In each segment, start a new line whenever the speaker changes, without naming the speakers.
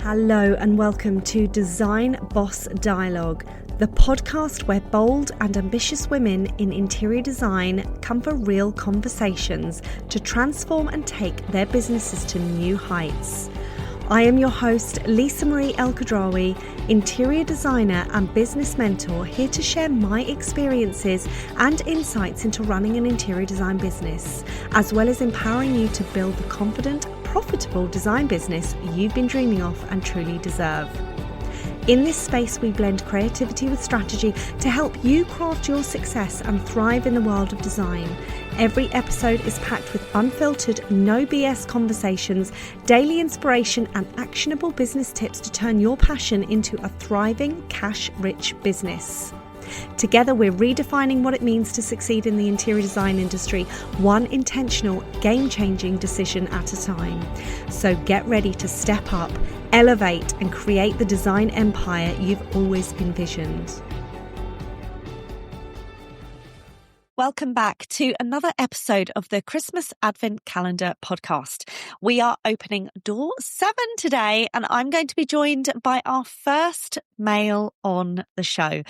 Hello and welcome to Design Boss Dialogue, the podcast where bold and ambitious women in interior design come for real conversations to transform and take their businesses to new heights. I am your host, Lisa Marie Elkhadraoui, interior designer and business mentor, here to share my experiences and insights into running an interior design business, as well as empowering you to build the confident, profitable design business you've been dreaming of and truly deserve. In this space, we blend creativity with strategy to help you craft your success and thrive in the world of design. Every episode is packed with unfiltered, no BS conversations, daily inspiration, and actionable business tips to turn your passion into a thriving, cash-rich business. Together, we're redefining what it means to succeed in the interior design industry, one intentional, game-changing decision at a time. So get ready to step up, elevate, and create the design empire you've always envisioned. Welcome back to another episode of the Christmas Advent Calendar podcast. We are opening door 7 today, and I'm going to be joined by our first male on the show,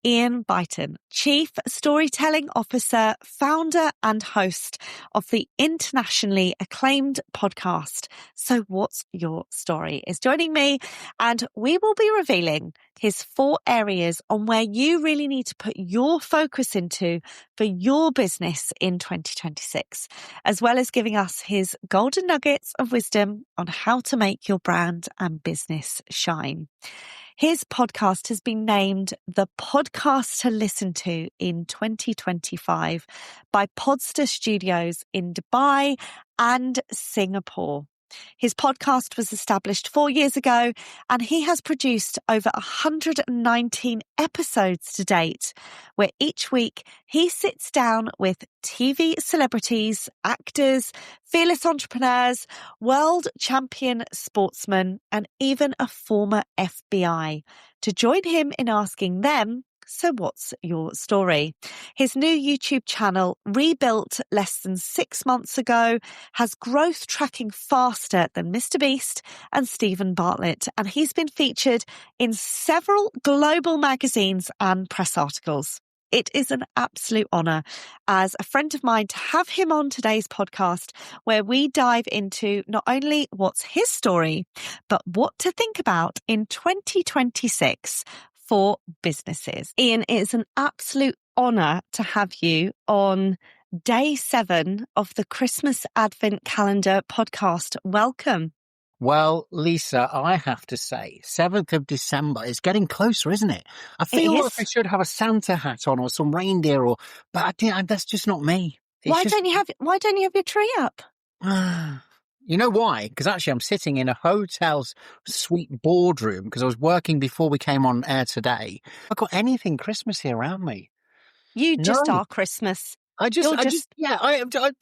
Ian Beighton, Chief Storytelling Officer, founder and host of the internationally acclaimed podcast, So What's Your Story, is joining me, and we will be revealing his 4 areas on where you really need to put your focus into for your business in 2026, as well as giving us his golden nuggets of wisdom on how to make your brand and business shine. His podcast has been named the podcast to listen to in 2025 by Podster Studios in Dubai and Singapore. His podcast was established 4 years ago, and he has produced over 119 episodes to date, where each week he sits down with TV celebrities, actors, fearless entrepreneurs, world champion sportsmen, and even a former FBI to join him in asking them, so what's your story? His new YouTube channel, rebuilt less than 6 months ago, has growth tracking faster than Mr. Beast and Stephen Bartlett, and he's been featured in several global magazines and press articles. It is an absolute honour as a friend of mine to have him on today's podcast, where we dive into not only what's his story, but what to think about in 2026 for businesses. Ian, it's an absolute honour to have you on day 7 of the Christmas Advent Calendar podcast. Welcome.
Well, Lisa, I have to say, 7th of December is getting closer, isn't it? I feel like I should have a Santa hat on or some reindeer, but that's just not me.
Why don't you have your tree up?
You know why? Because actually I'm sitting in a hotel's suite boardroom because I was working before we came on air today. I've got anything Christmassy around me.
You just are Christmas.
I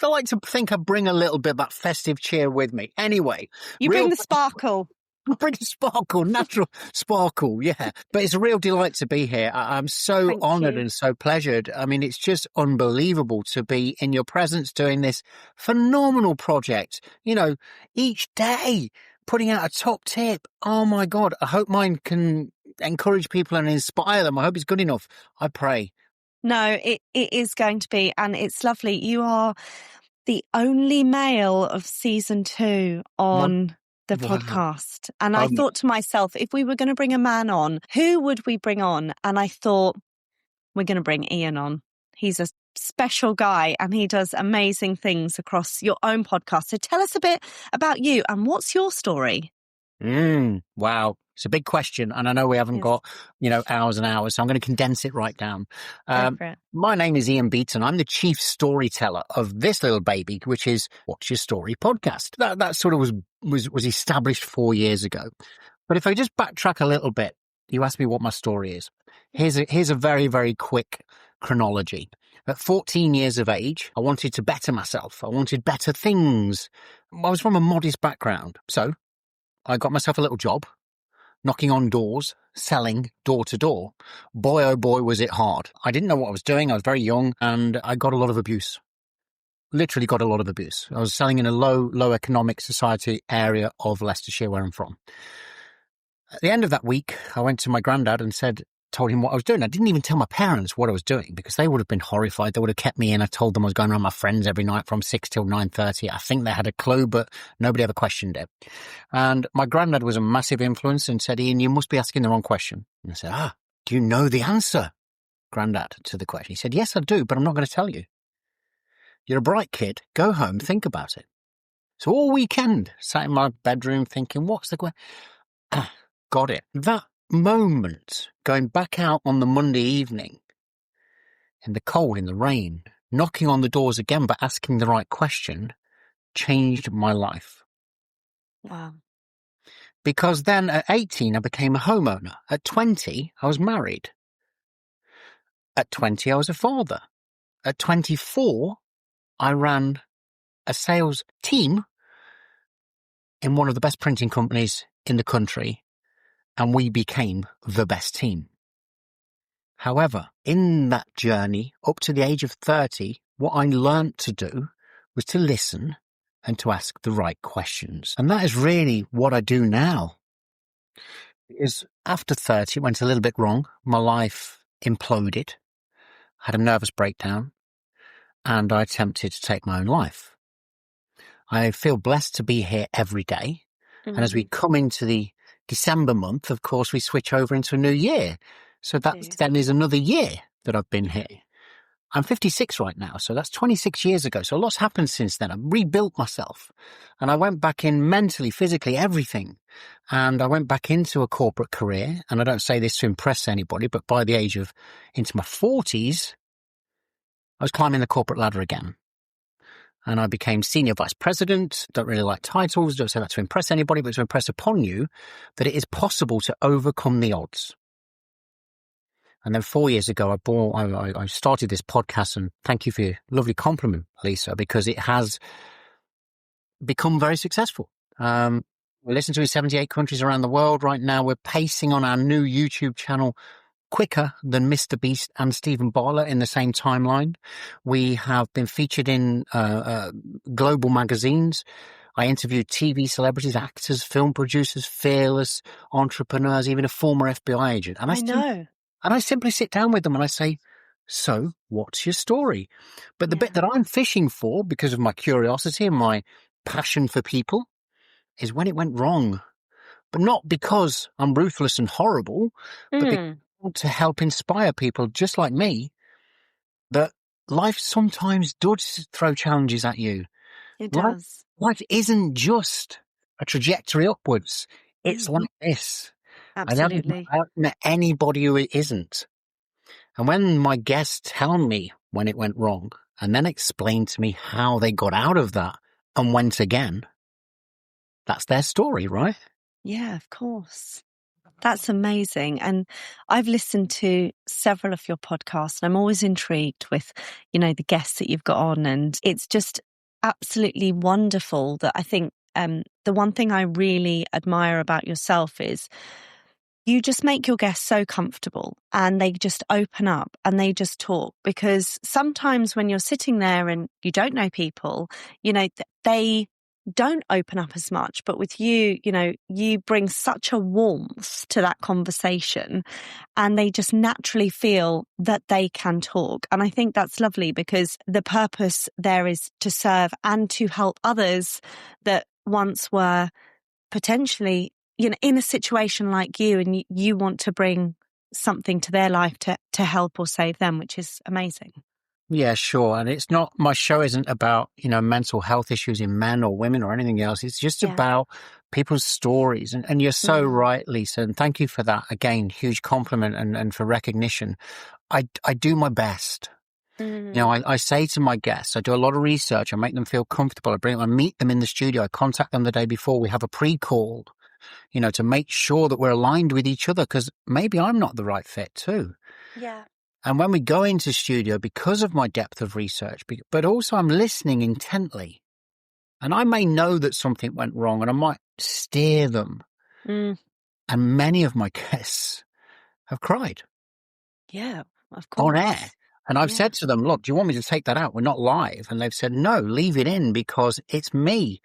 like to think I bring a little bit of that festive cheer with me. Anyway.
You bring the sparkle.
Bring the sparkle, natural sparkle, yeah. But it's a real delight to be here. I'm so honoured and so pleasured. I mean, it's just unbelievable to be in your presence doing this phenomenal project. You know, each day putting out a top tip. Oh my God, I hope mine can encourage people and inspire them. I hope it's good enough. I pray.
No, it is going to be, and it's lovely. You are the only male of season 2 on the podcast. And I thought to myself, if we were going to bring a man on, who would we bring on? And I thought, we're going to bring Ian on. He's a special guy and he does amazing things across your own podcast. So tell us a bit about you and what's your story?
Wow. It's a big question, and I know we haven't got, hours and hours, so I'm going to condense it right down. My name is Ian Beighton. I'm the chief storyteller of this little baby, which is What's Your Story podcast. That sort of was established 4 years ago. But if I just backtrack a little bit, you asked me what my story is. Here's a very, very quick chronology. At 14 years of age, I wanted to better myself. I wanted better things. I was from a modest background, so I got myself a little job, knocking on doors, selling door to door. Boy, oh boy, was it hard. I didn't know what I was doing. I was very young and I got a lot of abuse. Literally got a lot of abuse. I was selling in a low economic society area of Leicestershire where I'm from. At the end of that week, I went to my granddad and told him what I was doing. I didn't even tell my parents what I was doing because they would have been horrified. They would have kept me in. I told them I was going around my friends every night from 6 till 9:30. I think they had a clue, but nobody ever questioned it. And my granddad was a massive influence and said, Ian, you must be asking the wrong question. And I said, do you know the answer, Granddad, to the question? He said, yes, I do, but I'm not going to tell you. You're a bright kid. Go home, think about it. So all weekend, sat in my bedroom thinking, what's the question? Got it. That moment, going back out on the Monday evening, in the cold, in the rain, knocking on the doors again, but asking the right question, changed my life.
Wow.
Because then at 18, I became a homeowner. At 20, I was married. At 20, I was a father. At 24, I ran a sales team in one of the best printing companies in the country, and we became the best team. However, in that journey, up to the age of 30, what I learnt to do was to listen and to ask the right questions. And that is really what I do now. Because after 30, it went a little bit wrong. My life imploded, had a nervous breakdown, and I attempted to take my own life. I feel blessed to be here every day. Mm-hmm. And as we come into the December month, of course, we switch over into a new year. So that then is another year that I've been here. I'm 56 right now, so that's 26 years ago. So a lot's happened since then. I've rebuilt myself. And I went back in mentally, physically, everything. And I went back into a corporate career. And I don't say this to impress anybody, but by the age of into my 40s, I was climbing the corporate ladder again. And I became senior vice president. Don't really like titles. Don't say that to impress anybody, but to impress upon you that it is possible to overcome the odds. And then 4 years ago, I started this podcast, and thank you for your lovely compliment, Lisa, because it has become very successful. We're listened to in 78 countries around the world right now. We're pacing on our new YouTube channel quicker than Mr. Beast and Stephen Bartlett in the same timeline. We have been featured in global magazines. I interviewed TV celebrities, actors, film producers, fearless entrepreneurs, even a former FBI agent. And I simply sit down with them and I say, so what's your story? But the bit that I'm fishing for, because of my curiosity and my passion for people, is when it went wrong. But not because I'm ruthless and horrible, but because I want to help inspire people just like me that life sometimes does throw challenges at you.
It does.
Life isn't just a trajectory upwards. It's like this.
Absolutely.
I haven't met anybody who it isn't. And when my guests tell me when it went wrong and then explain to me how they got out of that and went again, that's their story, right?
Yeah, of course. That's amazing. And I've listened to several of your podcasts and I'm always intrigued with, the guests that you've got on. And it's just absolutely wonderful that I think the one thing I really admire about yourself is you just make your guests so comfortable and they just open up and they just talk, because sometimes when you're sitting there and you don't know people, they don't open up as much. But with you, you bring such a warmth to that conversation and they just naturally feel that they can talk. And I think that's lovely because the purpose there is to serve and to help others that once were potentially in a situation like you, and you want to bring something to their life to help or save them, which is amazing.
Yeah, sure. And it's not, my show isn't about, mental health issues in men or women or anything else. It's just about people's stories. And you're so right, Lisa. And thank you for that. Again, huge compliment and for recognition. I do my best. I say to my guests, I do a lot of research. I make them feel comfortable. I meet them in the studio. I contact them the day before. We have a pre-call, to make sure that we're aligned with each other, because maybe I'm not the right fit too.
Yeah.
And when we go into studio, because of my depth of research, but also I'm listening intently, and I may know that something went wrong and I might steer them. And many of my guests have cried.
Yeah, of course.
On air. And I've said to them, look, do you want me to take that out? We're not live. And they've said, no, leave it in because it's me.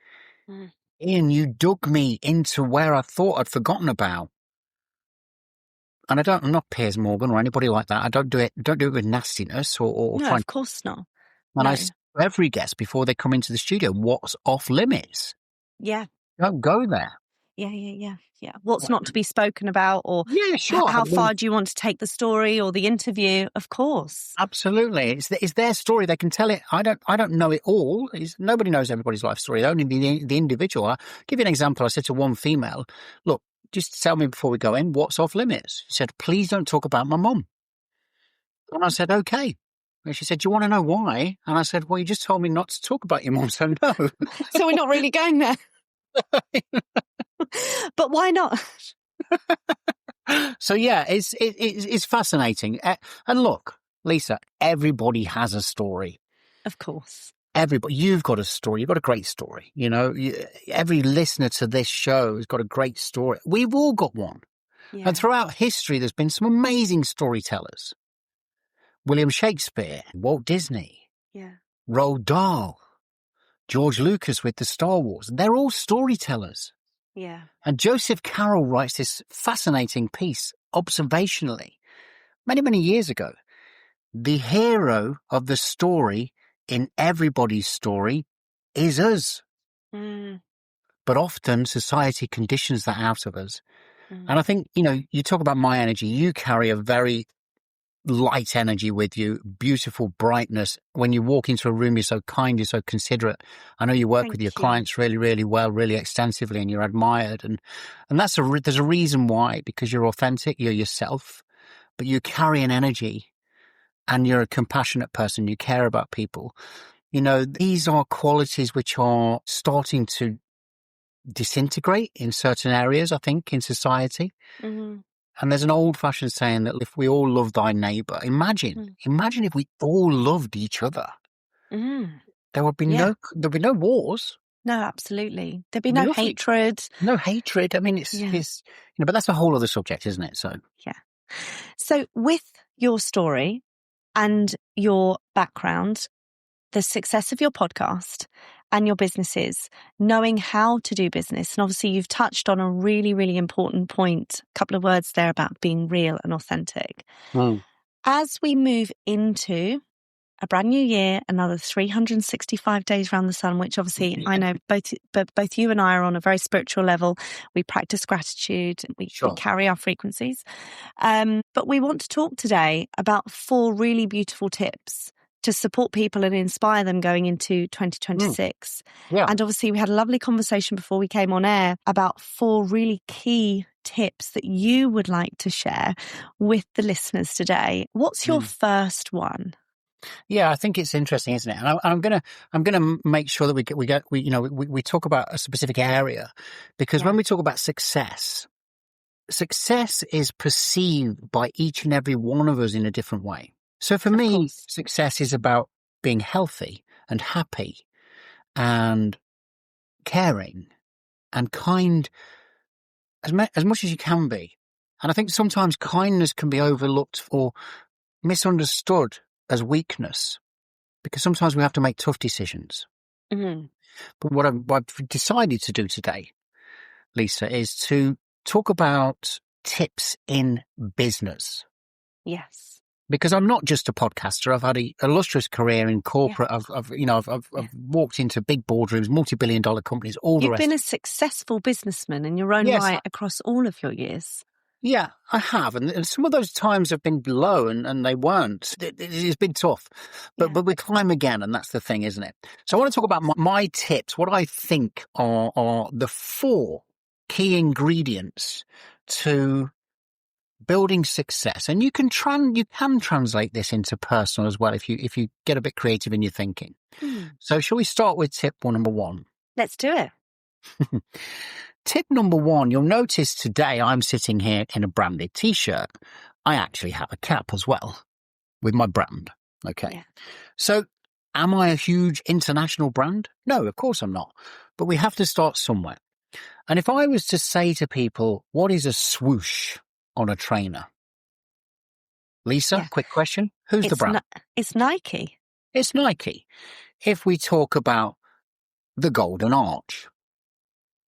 Ian, you dug me into where I thought I'd forgotten about. And I'm not Piers Morgan or anybody like that. I don't do it with nastiness or
no,
trying.
of course not.
And
no.
I say to every guest before they come into the studio, what's off limits?
Yeah.
Don't go there.
Yeah. What's not to be spoken about, or
yeah, sure.
how far do you want to take the story or the interview? Of course.
Absolutely. It's their story. They can tell it. I don't know it all. Nobody knows everybody's life story. Only the individual. I'll give you an example. I said to one female, look, just tell me before we go in, what's off limits? She said, please don't talk about my mum. And I said, okay. And she said, do you want to know why? And I said, well, you just told me not to talk about your mum, so no.
So we're not really going there. But why not?
So yeah, it's fascinating. And look, Lisa, everybody has a story.
Of course.
Everybody, you've got a story. You've got a great story. You know, every listener to this show has got a great story. We've all got one. Yeah. And throughout history, there's been some amazing storytellers. William Shakespeare, Walt Disney, Roald Dahl, George Lucas with the Star Wars. They're all storytellers.
Yeah.
And Joseph Carroll writes this fascinating piece, observationally, many, many years ago. The hero of the story in everybody's story is us. Mm. But often society conditions that out of us. Mm. And I think, you know, you talk about my energy. You carry a very light energy with you, beautiful brightness. When you walk into a room, you're so kind, you're so considerate. I know you work with your clients really, really well, really extensively, and you're admired. And that's there's a reason why, because you're authentic, you're yourself, but you carry an energy and you're a compassionate person. You care about people. You know, these are qualities which are starting to disintegrate in certain areas, I think, in society. Mm-hmm. And there's an old-fashioned saying that if we all love thy neighbour, imagine if we all loved each other. Mm. There would be no wars.
No, absolutely. There'd be no hatred.
No hatred. I mean, it's but that's a whole other subject, isn't it? So
So with your story and your background, the success of your podcast and your businesses, knowing how to do business. And obviously you've touched on a really, really important point, a couple of words there about being real and authentic. Mm. As we move into a brand new year, another 365 days around the sun, which obviously I know both you and I are on a very spiritual level. We practice gratitude. We carry our frequencies. But we want to talk today about 4 really beautiful tips to support people and inspire them going into 2026. Yeah. And obviously we had a lovely conversation before we came on air about 4 really key tips that you would like to share with the listeners today. What's your first one?
Yeah, I think it's interesting, isn't it? And I'm gonna make sure that we talk about a specific area, because when we talk about success is perceived by each and every one of us in a different way. So for me, success is about being healthy and happy and caring and kind as much as you can be. And I think sometimes kindness can be overlooked or misunderstood as weakness, because sometimes we have to make tough decisions. Mm-hmm. But what I've decided to do today, Lisa, is to talk about tips in business.
Yes.
Because I'm not just a podcaster. I've had an illustrious career in corporate. Yeah. I've walked into big boardrooms, multi-billion-dollar companies, all the rest.
You've been a successful businessman in your own right across all of your years.
Yeah, I have. And some of those times have been low and they weren't. It's been tough. But we climb again, and that's the thing, isn't it? So I want to talk about my tips, what I think are the 4 key ingredients to building success. And you can translate this into personal as well if you get a bit creative in your thinking. So shall we start with tip number 1?
Let's do it.
Tip number 1, you'll notice today I'm sitting here in a branded t-shirt. I actually have a cap as well with my brand. Okay. Yeah. So am I a huge international brand? No, of course I'm not. But we have to start somewhere. And if I was to say to people, what is a swoosh on a trainer? Lisa, quick question. Who's the brand?
It's Nike.
It's Nike. If we talk about the Golden Arch.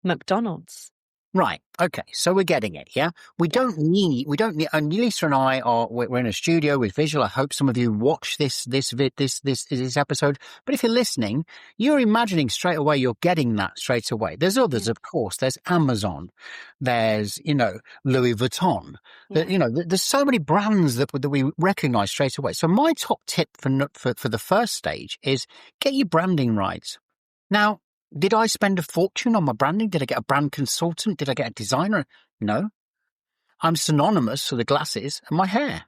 McDonald's.
Right. Okay. So we're getting it. Yeah. We don't need, and Lisa and I we're in a studio with visual. I hope some of you watch this episode. But if you're listening, you're imagining straight away, you're getting that straight away. There's others, of course. There's Amazon. There's, Louis Vuitton. There's so many brands that we recognize straight away. So my top tip for the first stage is get your branding right. Now, did I spend a fortune on my branding? Did I get a brand consultant? Did I get a designer? No. I'm synonymous with the glasses and my hair.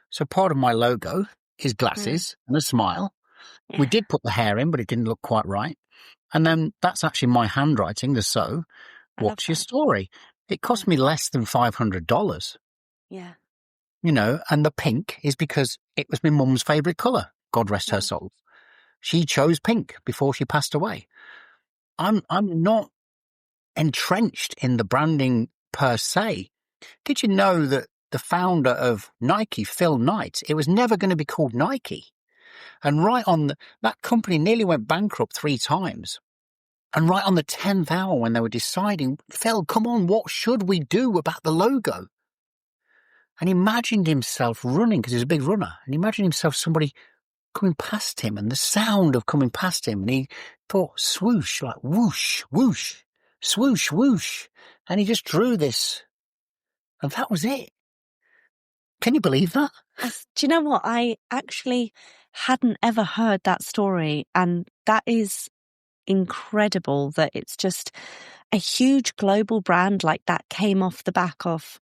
So part of my logo is glasses and a smile. Yeah. We did put the hair in, but it didn't look quite right. And then that's actually my handwriting, what's your story? It cost me less than $500.
Yeah.
And the pink is because it was my mum's favourite colour. God rest her soul. She chose pink before she passed away. I'm not entrenched in the branding per se. Did you know that the founder of Nike, Phil Knight, it was never going to be called Nike? And that company nearly went bankrupt 3 times. And right on the 10th hour when they were deciding, Phil, come on, what should we do about the logo? And he imagined himself running, because he was a big runner, and he imagined himself somebody coming past him and the sound of coming past him. And he thought swoosh, like whoosh, whoosh, swoosh, whoosh. And he just drew this. And that was it. Can you believe that?
Do you know what? I actually hadn't ever heard that story. And that is incredible that it's just a huge global brand like that came off the back of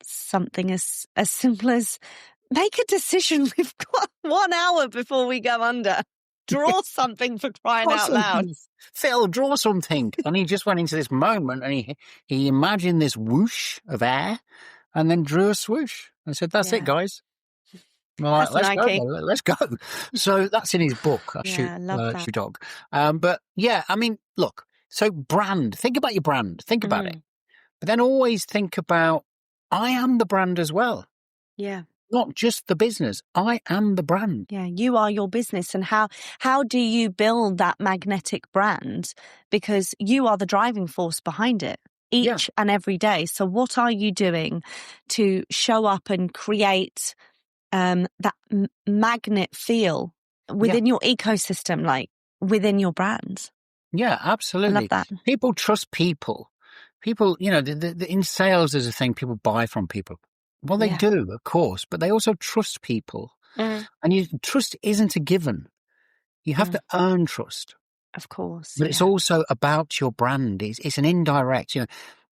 something as simple as make a decision. We've got 1 hour before we go under. Draw something, for crying out loud.
Phil, draw something. And he just went into this moment and he imagined this whoosh of air and then drew a swoosh. I said, that's it, guys. Like, let's go. So that's in his book, Shoot Dog. But yeah, I mean, look, so brand, think about your brand, think about it. But then always think about, I am the brand as well.
Yeah.
Not just the business. I am the brand.
Yeah, you are your business. And how do you build that magnetic brand? Because you are the driving force behind it each and every day. So what are you doing to show up and create that magnet feel within your ecosystem, like within your brand?
Yeah, absolutely.
I love that.
People trust people. People, in sales, there's a thing, people buy from people. Well, they do, of course, but they also trust people. And trust isn't a given. You have to earn trust.
Of course.
But it's also about your brand. It's an indirect,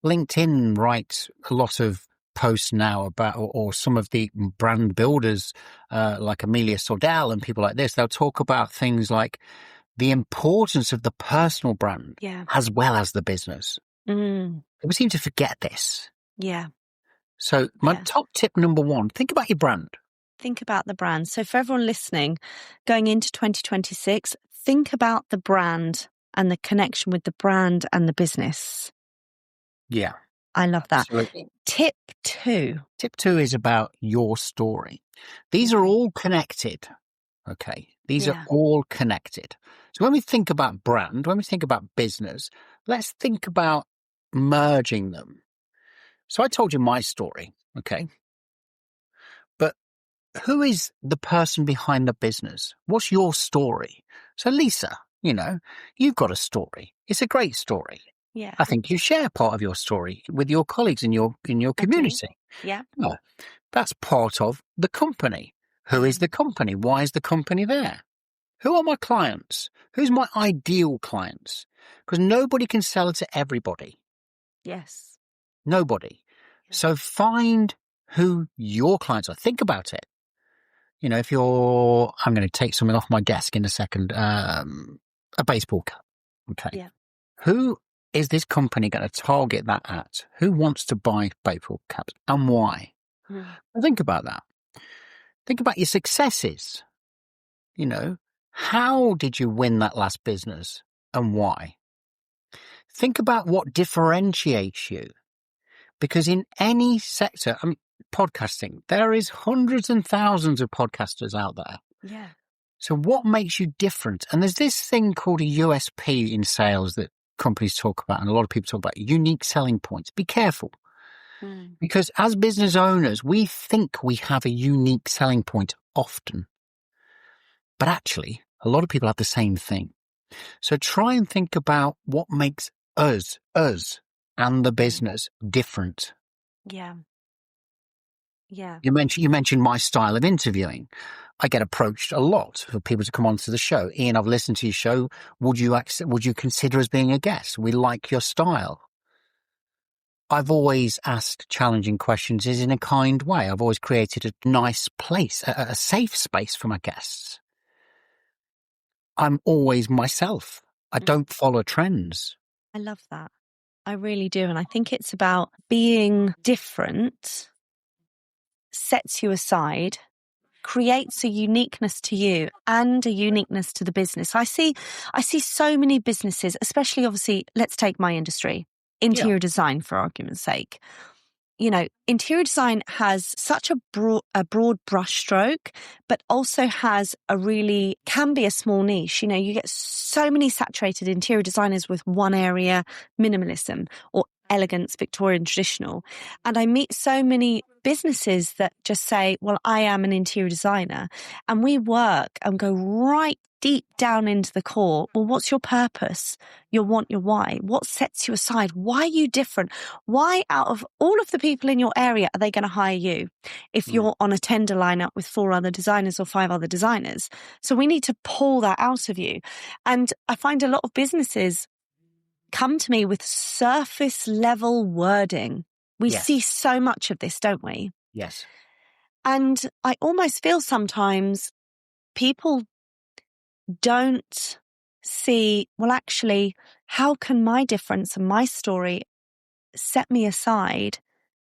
LinkedIn writes a lot of posts now about, or some of the brand builders, like Amelia Sordell and people like this, they'll talk about things like the importance of the personal brand as well as the business. We seem to forget this.
Yeah.
So my top tip number 1, think about your brand.
Think about the brand. So for everyone listening, going into 2026, think about the brand and the connection with the brand and the business.
Yeah.
I love that.
Absolutely.
Tip 2.
Tip 2 is about your story. These are all connected. Okay. These are all connected. So when we think about brand, when we think about business, let's think about merging them. So I told you my story, okay? But who is the person behind the business? What's your story? So Lisa, you've got a story. It's a great story.
Yeah.
I think you share part of your story with your colleagues in your community.
Yeah.
Well, that's part of the company. Who is the company? Why is the company there? Who are my clients? Who's my ideal clients? Because nobody can sell to everybody.
Yes.
Nobody. So find who your clients are. Think about it. If I'm going to take something off my desk in a second, a baseball cap. Okay.
Yeah.
Who is this company going to target that at? Who wants to buy baseball caps and why? Think about that. Think about your successes. How did you win that last business and why? Think about what differentiates you. Because in any sector, podcasting, there is hundreds and thousands of podcasters out there.
Yeah.
So what makes you different? And there's this thing called a USP in sales that companies talk about, and a lot of people talk about, unique selling points. Be careful. Because as business owners, we think we have a unique selling point often. But actually, a lot of people have the same thing. So try and think about what makes us, and the business different.
Yeah. Yeah.
You mentioned my style of interviewing. I get approached a lot for people to come onto the show. Ian, I've listened to your show. Would you consider us being a guest? We like your style. I've always asked challenging questions in a kind way. I've always created a nice place, a safe space for my guests. I'm always myself. I don't follow trends.
I love that. I really do. And I think it's about being different, sets you aside, creates a uniqueness to you and a uniqueness to the business. I see so many businesses, especially obviously, let's take my industry, interior design for argument's sake. You know, interior design has such a broad brushstroke, but also has can be a small niche. You know, you get so many saturated interior designers with one area, minimalism or elegance, Victorian traditional. And I meet so many businesses that just say, well, I am an interior designer. And we work and go right deep down into the core. Well, what's your purpose? Your want, your why? What sets you aside? Why are you different? Why out of all of the people in your area are they going to hire you if you're on a tender lineup with 4 other designers or 5 other designers? So we need to pull that out of you. And I find a lot of businesses come to me with surface level wording. We see so much of this, don't we?
Yes.
And I almost feel sometimes people don't see, well, actually, how can my difference and my story set me aside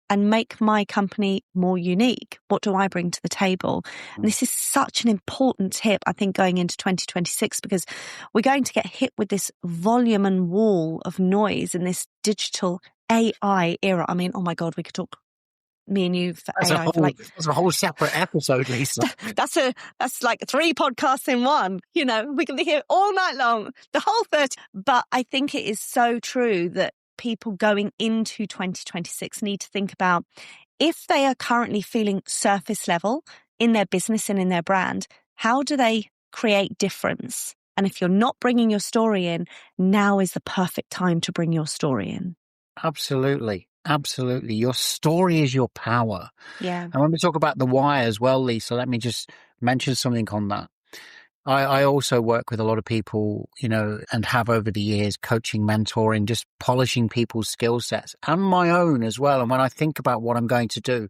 and make my company more unique? What do I bring to the table? And this is such an important tip, I think, going into 2026, because we're going to get hit with this volume and wall of noise in this digital AI era. I mean, oh my God, we could talk, me and you, for AI.
That's a whole separate episode, Lisa.
That's like 3 podcasts in one. You know, we can be here all night long, the whole 30. But I think it is so true that people going into 2026 need to think about, if they are currently feeling surface level in their business and in their brand, how do they create difference? And if you're not bringing your story in, now is the perfect time to bring your story in.
Absolutely. Absolutely. Your story is your power.
Yeah.
And when we talk about the why as well, Lisa, let me just mention something on that. I also work with a lot of people, you know, and have over the years, coaching, mentoring, just polishing people's skill sets and my own as well. And when I think about what I'm going to do,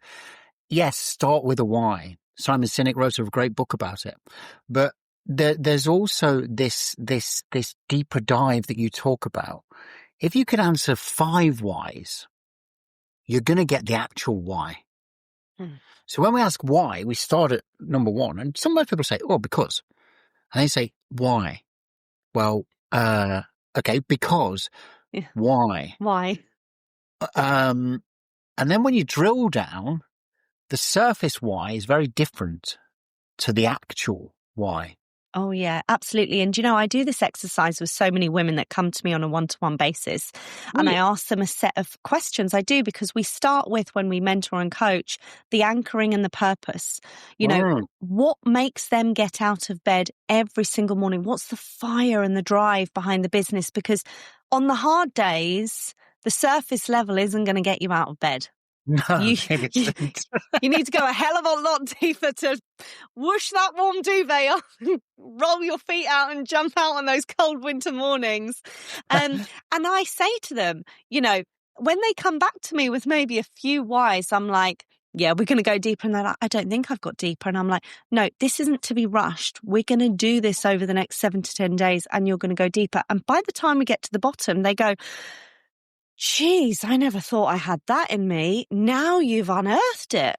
yes, start with a why. Simon Sinek wrote a great book about it. But there's also this deeper dive that you talk about. If you could answer 5 whys, you're going to get the actual why. So when we ask why, we start at number 1. And sometimes people say, oh, because. And they say, why? Well, okay, because.
Yeah.
Why?
Why?
And then when you drill down, the surface why is very different to the actual why.
Oh, yeah, absolutely. And, you know, I do this exercise with so many women that come to me on a one-to-one basis. And I ask them a set of questions. I do, because we start with, when we mentor and coach, the anchoring and the purpose. You know, what makes them get out of bed every single morning? What's the fire and the drive behind the business? Because on the hard days, the surface level isn't going to get you out of bed.
No,
you need to go a hell of a lot deeper to whoosh that warm duvet off, roll your feet out and jump out on those cold winter mornings. And I say to them, you know, when they come back to me with maybe a few whys, I'm like, yeah, we're going to go deeper. And they're like, I don't think I've got deeper. And I'm like, no, this isn't to be rushed. We're going to do this over the next 7 to 10 days and you're going to go deeper. And by the time we get to the bottom, they go, geez, I never thought I had that in me. Now you've unearthed it.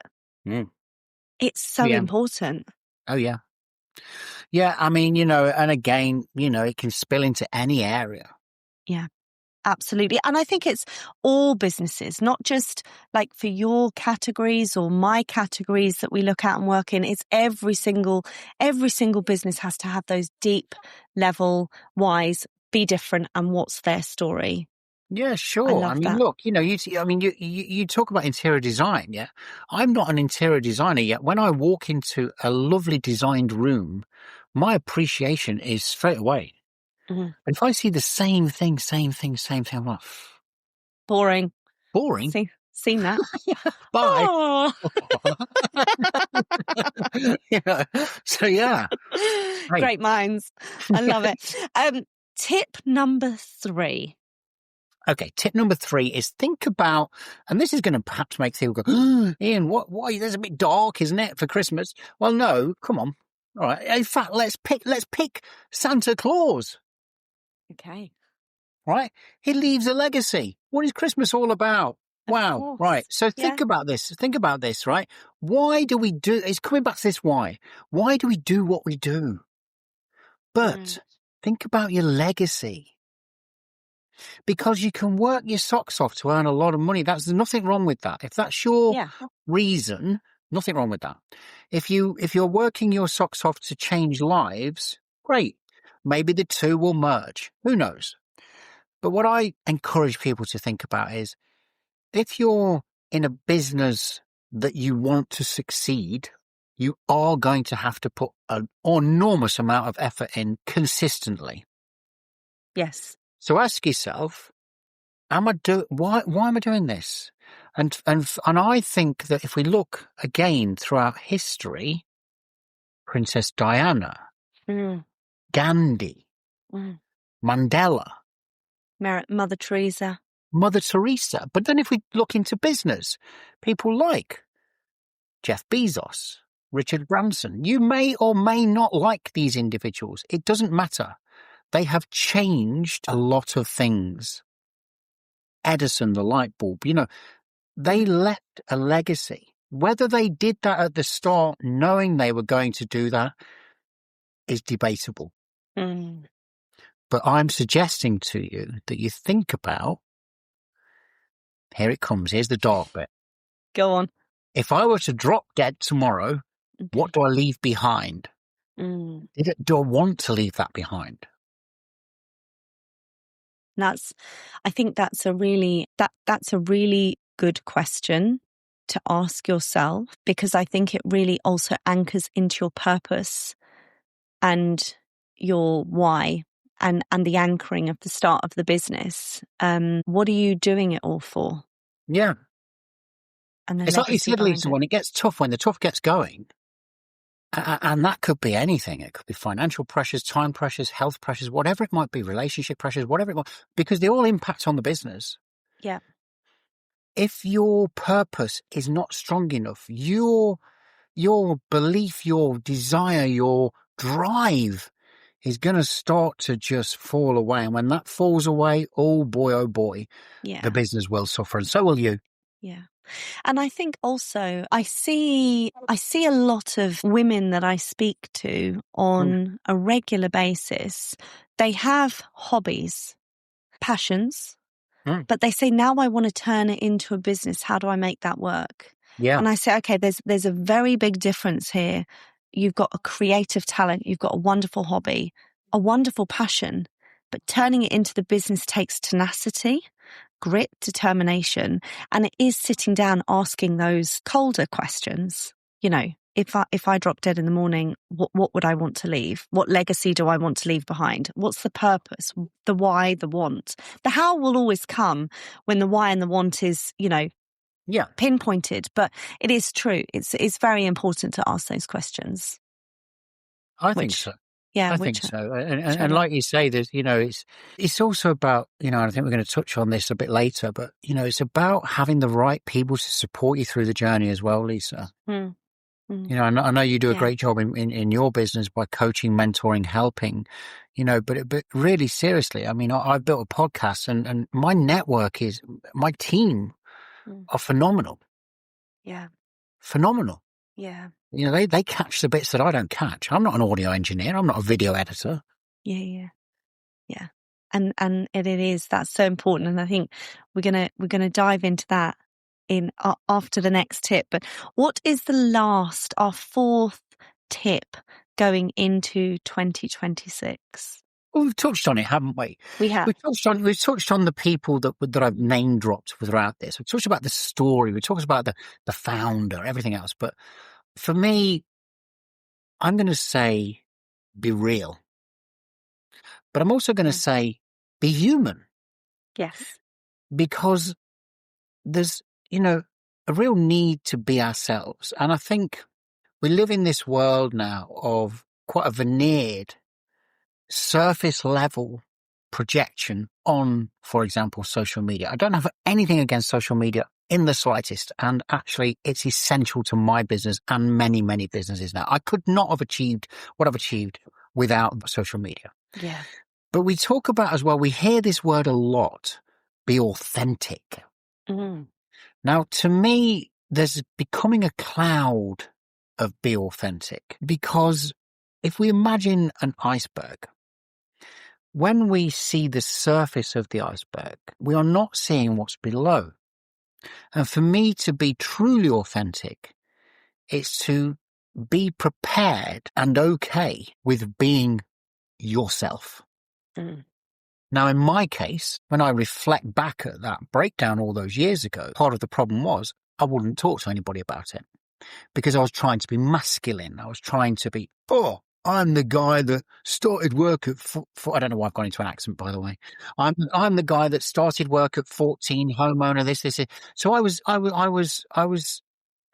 It's so important.
Oh, yeah. Yeah, I mean, you know, and again, you know, it can spill into any area.
Yeah, absolutely. And I think it's all businesses, not just like for your categories or my categories that we look at and work in. It's every single business has to have those deep level whys. be different and what's their story.
Yeah, sure.
I love that.
Look, you talk about interior design. Yeah, I'm not an interior designer yet. When I walk into a lovely designed room, my appreciation is straight away.
Mm-hmm.
If I see the same thing, I'm like,
boring.
Seen
that.
Bye.
Oh.
So yeah.
Great minds. I love it. Tip number 3.
Okay, tip number 3 is think about, and this is going to perhaps make people go, Ian, what? That's a bit dark, isn't it, for Christmas? Well, no, come on. All right. In fact, let's pick Santa Claus.
Okay.
Right? He leaves a legacy. What is Christmas all about? Wow. Right. So think about this. Think about this, right? Why do we do, it's coming back to this why. Why do we do what we do? But think about your legacy. Because you can work your socks off to earn a lot of money. There's nothing wrong with that. If that's your reason, nothing wrong with that. If you're working your socks off to change lives, great. Maybe the two will merge. Who knows? But what I encourage people to think about is if you're in a business that you want to succeed, you are going to have to put an enormous amount of effort in consistently.
Yes.
So ask yourself, why am I doing this? And I think that if we look again throughout history, Princess Diana, Gandhi, Mandela,
Mother Teresa.
But then if we look into business, people like Jeff Bezos, Richard Branson, you may or may not like these individuals. It doesn't matter. They have changed a lot of things. Edison, the light bulb, they left a legacy. Whether they did that at the start, knowing they were going to do that, is debatable. But I'm suggesting to you that you think about, here it comes, here's the dark bit.
Go on.
If I were to drop dead tomorrow, what do I leave behind? Do I want to leave that behind?
I think that's a really good question to ask yourself, because I think it really also anchors into your purpose and your why and the anchoring of the start of the business. What are you doing it all for?
Yeah.
And
it's like you said, Lisa, when it gets tough, when the tough gets going, and that could be anything. It could be financial pressures, time pressures, health pressures, whatever it might be, relationship pressures, whatever it might, because they all impact on the business.
Yeah.
If your purpose is not strong enough, your belief, your desire, your drive is going to start to just fall away. And when that falls away, oh boy, the business will suffer, and so will you.
Yeah. And I think also I see a lot of women that I speak to on a regular basis. They have hobbies, passions, but they say, now I want to turn it into a business. How do I make that work?
Yeah.
And I say, okay, there's a very big difference here. You've got a creative talent. You've got a wonderful hobby, a wonderful passion, but turning it into the business takes tenacity, grit, determination, and it is sitting down asking those colder questions. If I drop dead in the morning, what would I want to leave? What legacy do I want to leave behind? What's the purpose? The why, the want. The how will always come when the why and the want is, pinpointed. But it is true. It's very important to ask those questions.
I think so.
Yeah,
I think so. And like you say, there's, it's also about, and I think we're going to touch on this a bit later, but, it's about having the right people to support you through the journey as well, Lisa. I know you do a great job in your business by coaching, mentoring, helping, but really seriously, I've built a podcast and my network my team are phenomenal.
Yeah.
Phenomenal.
Yeah.
They catch the bits that I don't catch. I'm not an audio engineer. I'm not a video editor.
Yeah. And that's so important. And I think we're gonna dive into that after the next tip. But what is our 4th tip going into 2026?
Well, we've touched on it, haven't we?
We have.
We've touched on the people that I've name dropped throughout this. We've talked about the story. We talked about the founder, everything else. But for me, I'm going to say be real. But I'm also going to say be human.
Yes.
Because there's, a real need to be ourselves. And I think we live in this world now of quite a veneered, surface level projection on, for example, social media. I don't have anything against social media in the slightest. And actually, it's essential to my business and many, many businesses now. I could not have achieved what I've achieved without social media.
Yeah.
But we talk about as well, we hear this word a lot, be authentic.
Mm.
Now, to me, there's becoming a cloud of be authentic, because if we imagine an iceberg, when we see the surface of the iceberg, we are not seeing what's below. And for me to be truly authentic, it's to be prepared and okay with being yourself.
Mm.
Now, in my case, when I reflect back at that breakdown all those years ago, part of the problem was I wouldn't talk to anybody about it because I was trying to be masculine. I was trying to be, I'm the guy that started work at I don't know why I've gone into an accent, by the way. I'm the guy that started work at 14, homeowner, this. So I was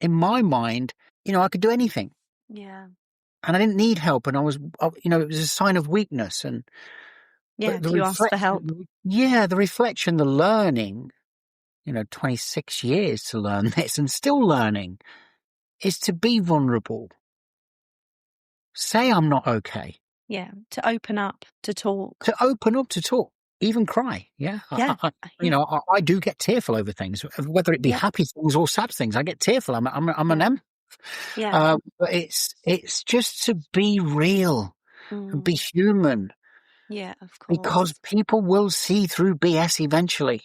in my mind, I could do anything.
Yeah.
And I didn't need help. And it was a sign of weakness. And
yeah, you asked for help.
Yeah, the reflection, the learning, 26 years to learn this and still learning, is to be vulnerable. Say I'm not okay.
Yeah, to open up, to talk.
Even cry. Yeah.
Yeah.
I do get tearful over things, whether it be happy things or sad things. I get tearful. I'm an empath.
Yeah.
But it's just to be real and be human.
Yeah, of course.
Because people will see through BS eventually.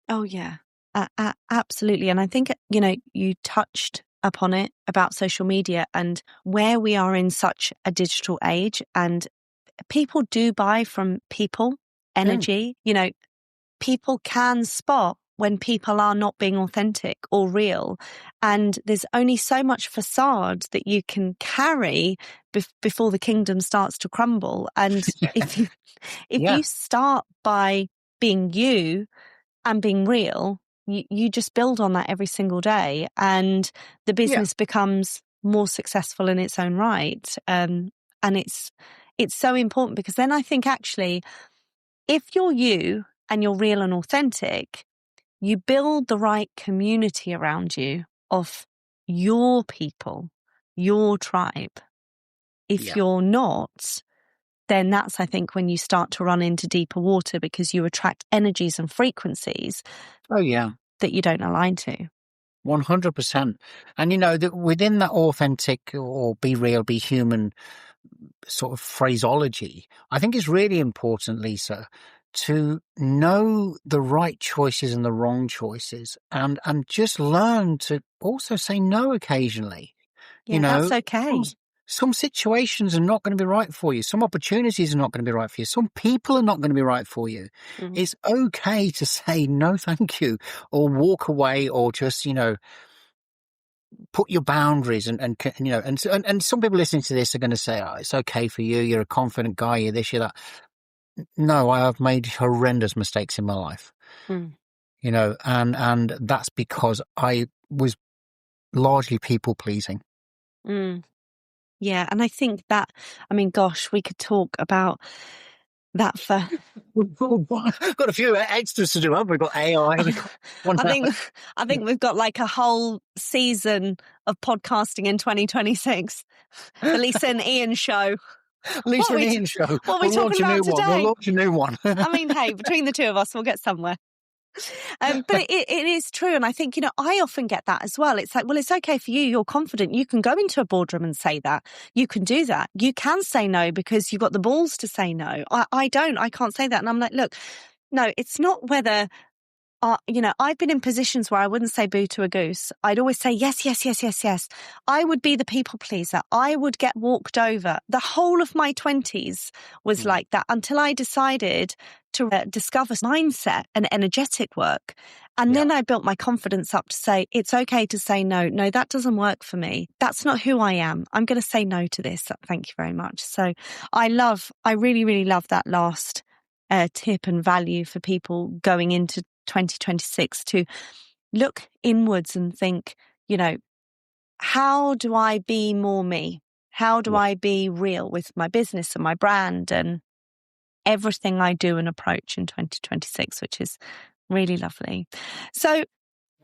Oh, yeah. Absolutely. And I think, you touched upon it about social media and where we are in such a digital age, and people do buy from people, energy. People can spot when people are not being authentic or real. And there's only so much facade that you can carry before the kingdom starts to crumble. And if you start by being you and being real, you just build on that every single day, and the business becomes more successful in its own right. And it's so important, because then I think actually, if you're you and you're real and authentic, you build the right community around you of your people, your tribe. If you're not, then that's, I think, when you start to run into deeper water, because you attract energies and frequencies that you don't align to.
100%. And, that within that authentic or be real, be human sort of phraseology, I think it's really important, Lisa, to know the right choices and the wrong choices, and just learn to also say no occasionally.
That's okay.
Some situations are not going to be right for you. Some opportunities are not going to be right for you. Some people are not going to be right for you. Mm-hmm. It's okay to say no, thank you, or walk away, or just, put your boundaries and some people listening to this are going to say, it's okay for you. You're a confident guy. You're this, you're that. No, I have made horrendous mistakes in my life, and that's because I was largely people pleasing.
Mm. Yeah. And I think that, gosh, we could talk about that for...
We've got a few extras to do, haven't we? We've got AI.
I think we've got like a whole season of podcasting in 2026. The Lisa and Ian show.
Lisa and Ian show.
What are we talking about today?
We'll launch a new one.
Hey, between the two of us, we'll get somewhere. But it is true. And I think, I often get that as well. It's like, well, it's okay for you. You're confident. You can go into a boardroom and say that. You can do that. You can say no because you've got the balls to say no. I don't. I can't say that. And I'm like, look, no, it's not whether I've been in positions where I wouldn't say boo to a goose. I'd always say yes, yes, yes, yes, yes. I would be the people pleaser. I would get walked over. The whole of my 20s was like that until I decided to discover mindset and energetic work. And then I built my confidence up to say, it's okay to say no. No, that doesn't work for me. That's not who I am. I'm going to say no to this. Thank you very much. So I really, really love that last tip and value for people going into 2026 to look inwards and think, how do I be more me? How do I be real with my business and my brand and everything I do and approach in 2026, which is really lovely. So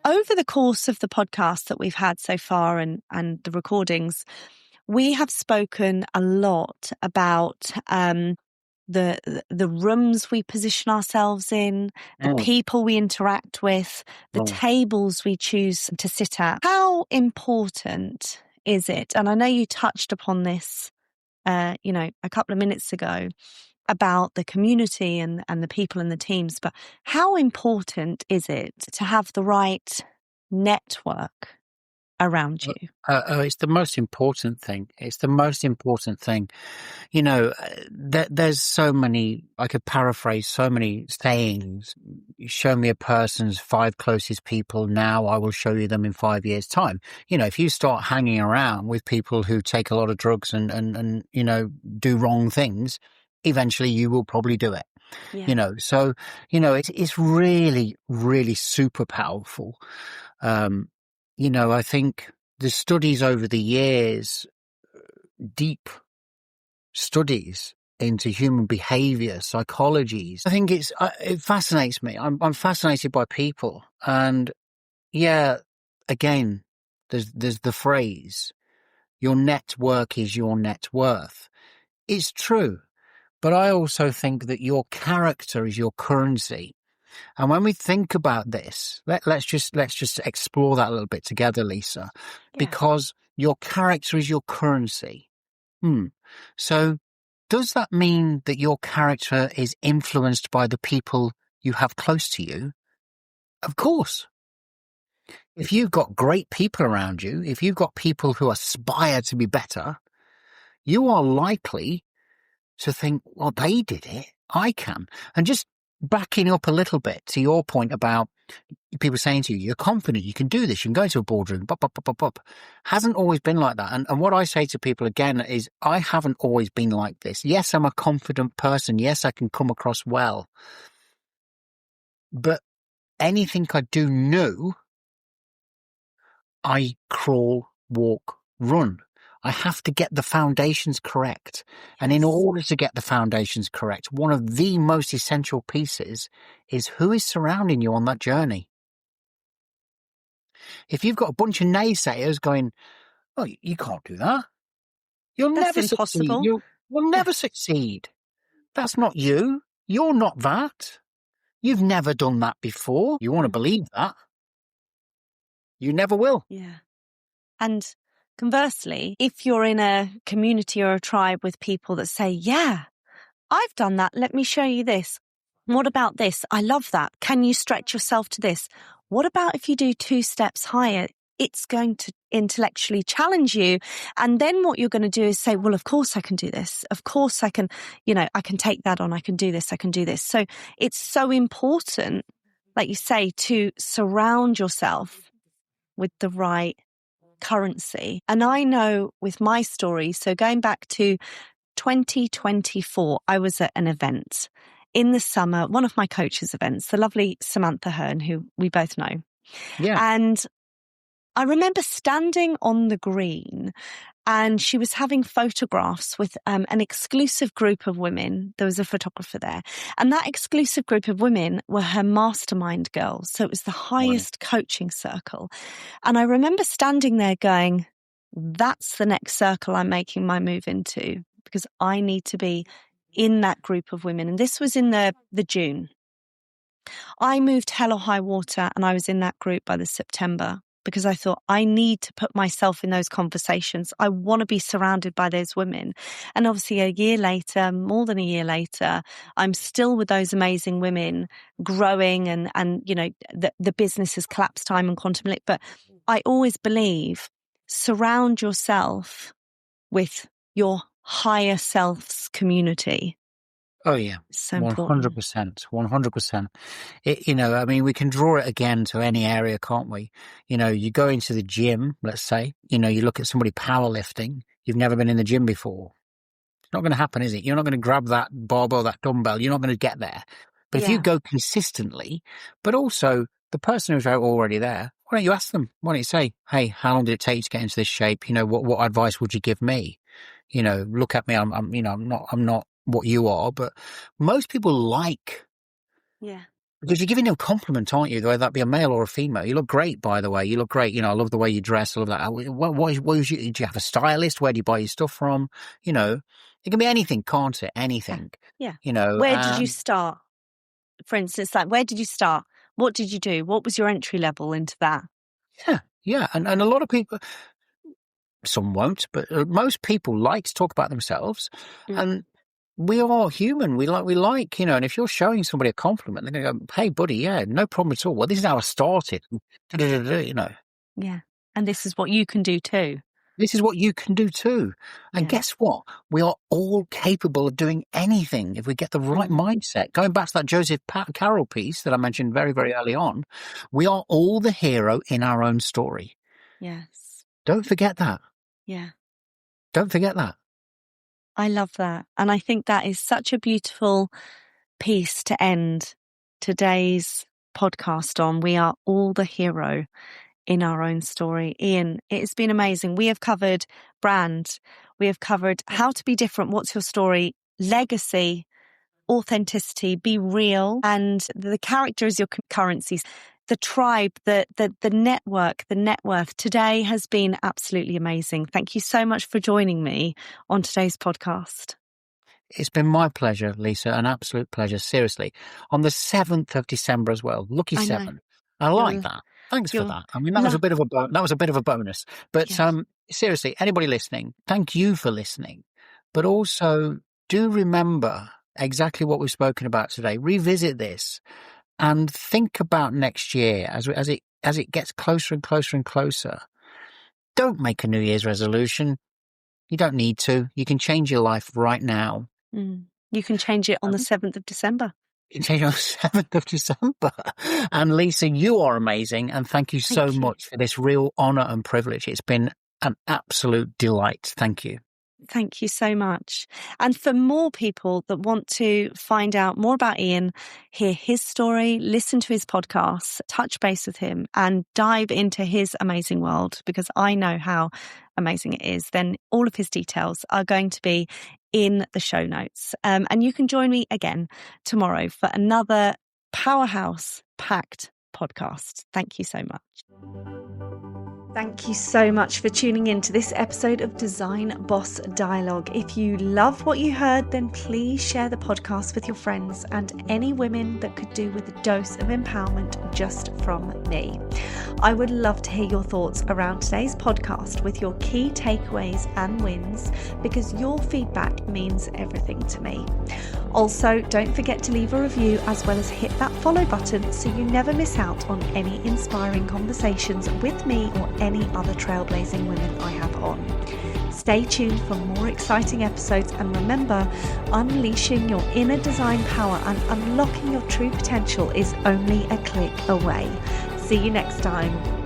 over the course of the podcast that we've had so far and the recordings, we have spoken a lot about the rooms we position ourselves in, the people we interact with, the tables we choose to sit at. How important is it? And I know you touched upon this, a couple of minutes ago about the community and the people and the teams, but how important is it to have the right network around you?
It's the most important thing. It's the most important thing. There's so many, I could paraphrase so many sayings. You show me a person's 5 closest people now, I will show you them in 5 years' time. If you start hanging around with people who take a lot of drugs and do wrong things, eventually you will probably do it. So it's really, really super powerful. I think the studies over the years, deep studies into human behavior, psychologies, I think it fascinates me. I'm fascinated by people. And again, there's the phrase, your network is your net worth. It's true. But I also think that your character is your currency. And when we think about this, let's just explore that a little bit together, Lisa, because your character is your currency. So does that mean that your character is influenced by the people you have close to you? Of course. If you've got great people around you, if you've got people who aspire to be better, you are likely to think, well, they did it, I can. And just backing up a little bit to your point about people saying to you, you're confident, you can do this, you can go into a boardroom, hasn't always been like that. And what I say to people again is, I haven't always been like this. Yes, I'm a confident person. Yes, I can come across well. But anything I do new, I crawl, walk, run. I have to get the foundations correct. And in order to get the foundations correct, one of the most essential pieces is who is surrounding you on that journey. If you've got a bunch of naysayers going, oh, you can't do that. That's never succeed. You'll never succeed. That's not you. You're not that. You've never done that before. You want to believe that. You never will.
Yeah. And conversely, if you're in a community or a tribe with people that say, yeah, I've done that. Let me show you this. What about this? I love that. Can you stretch yourself to this? What about if you do 2 steps higher? It's going to intellectually challenge you. And then what you're going to do is say, well, of course I can do this. Of course I can, I can take that on. I can do this. I can do this. So it's so important, like you say, to surround yourself with the right currency. And I know with my story, so going back to 2024, I was at an event in the summer, one of my coaches' events, the lovely Samantha Hearn, who we both know.
Yeah.
And I remember standing on the green and she was having photographs with an exclusive group of women. There was a photographer there. And that exclusive group of women were her mastermind girls. So it was the highest coaching circle. And I remember standing there going, that's the next circle I'm making my move into, because I need to be in that group of women. And this was in the June. I moved hell or high water and I was in that group by the September, because I thought I need to put myself in those conversations. I want to be surrounded by those women. And obviously a year later, more than a year later, I'm still with those amazing women growing and the business has collapsed time and quantum leap. But I always believe surround yourself with your higher self's community.
Oh yeah,
so important.
100%. We can draw it again to any area, can't we? You go into the gym, let's say, you look at somebody powerlifting. You've never been in the gym before. It's not going to happen, is it? You're not going to grab that barbell, that dumbbell. You're not going to get there. But if you go consistently, but also the person who's already there, why don't you ask them? Why don't you say, hey, how long did it take to get into this shape? What advice would you give me? Look at me. I'm not what you are, but most people because you're giving them a compliment, aren't you? Whether that be a male or a female. You look great, by the way. You look great. I love the way you dress. I love that. Do you have a stylist? Where do you buy your stuff from? It can be anything, can't it? Anything.
Yeah. Where did you start? For instance, where did you start? What did you do? What was your entry level into that?
Yeah. And a lot of people, some won't, but most people like to talk about themselves. And we are human. We like, and if you're showing somebody a compliment, they're going to go, hey, buddy, yeah, no problem at all. Well, this is how I started,
Yeah. And this is what you can do too.
And guess what? We are all capable of doing anything if we get the right mindset. Going back to that Joseph Carroll piece that I mentioned very, very early on, we are all the hero in our own story.
Yes.
Don't forget that.
Yeah.
Don't forget that.
I love that. And I think that is such a beautiful piece to end today's podcast on. We are all the hero in our own story. Ian, it has been amazing. We have covered brand. We have covered how to be different. What's your story? Legacy, authenticity, be real. And the character is your currency. The tribe, the network, the net worth. Today has been absolutely amazing. Thank you so much for joining me on today's podcast.
It's been my pleasure, Lisa, an absolute pleasure, seriously. On the 7th of December as well. Lucky 7. I like that. Thanks for that. I mean, that was a bit of a bonus. But seriously, anybody listening, thank you for listening. But also do remember exactly what we've spoken about today. Revisit this and think about next year as it gets closer and closer and closer. Don't make a New Year's resolution. You don't need to. You can change your life right now.
You can change it on the 7th of December.
You can change it on the 7th of December. And Lisa, you are amazing. And thank you so much for this real honour and privilege. It's been an absolute delight. Thank you.
Thank you so much. And for more people that want to find out more about Ian, hear his story, listen to his podcast, touch base with him and dive into his amazing world, because I know how amazing it is, then all of his details are going to be in the show notes. And you can join me again tomorrow for another powerhouse-packed podcast. Thank you so much. Thank you so much for tuning in to this episode of Design Boss Dialogue. If you love what you heard, then please share the podcast with your friends and any women that could do with a dose of empowerment just from me. I would love to hear your thoughts around today's podcast with your key takeaways and wins, because your feedback means everything to me. Also, don't forget to leave a review as well as hit that follow button so you never miss out on any inspiring conversations with me or any other trailblazing women I have on. Stay tuned for more exciting episodes, and remember, unleashing your inner design power and unlocking your true potential is only a click away. See you next time.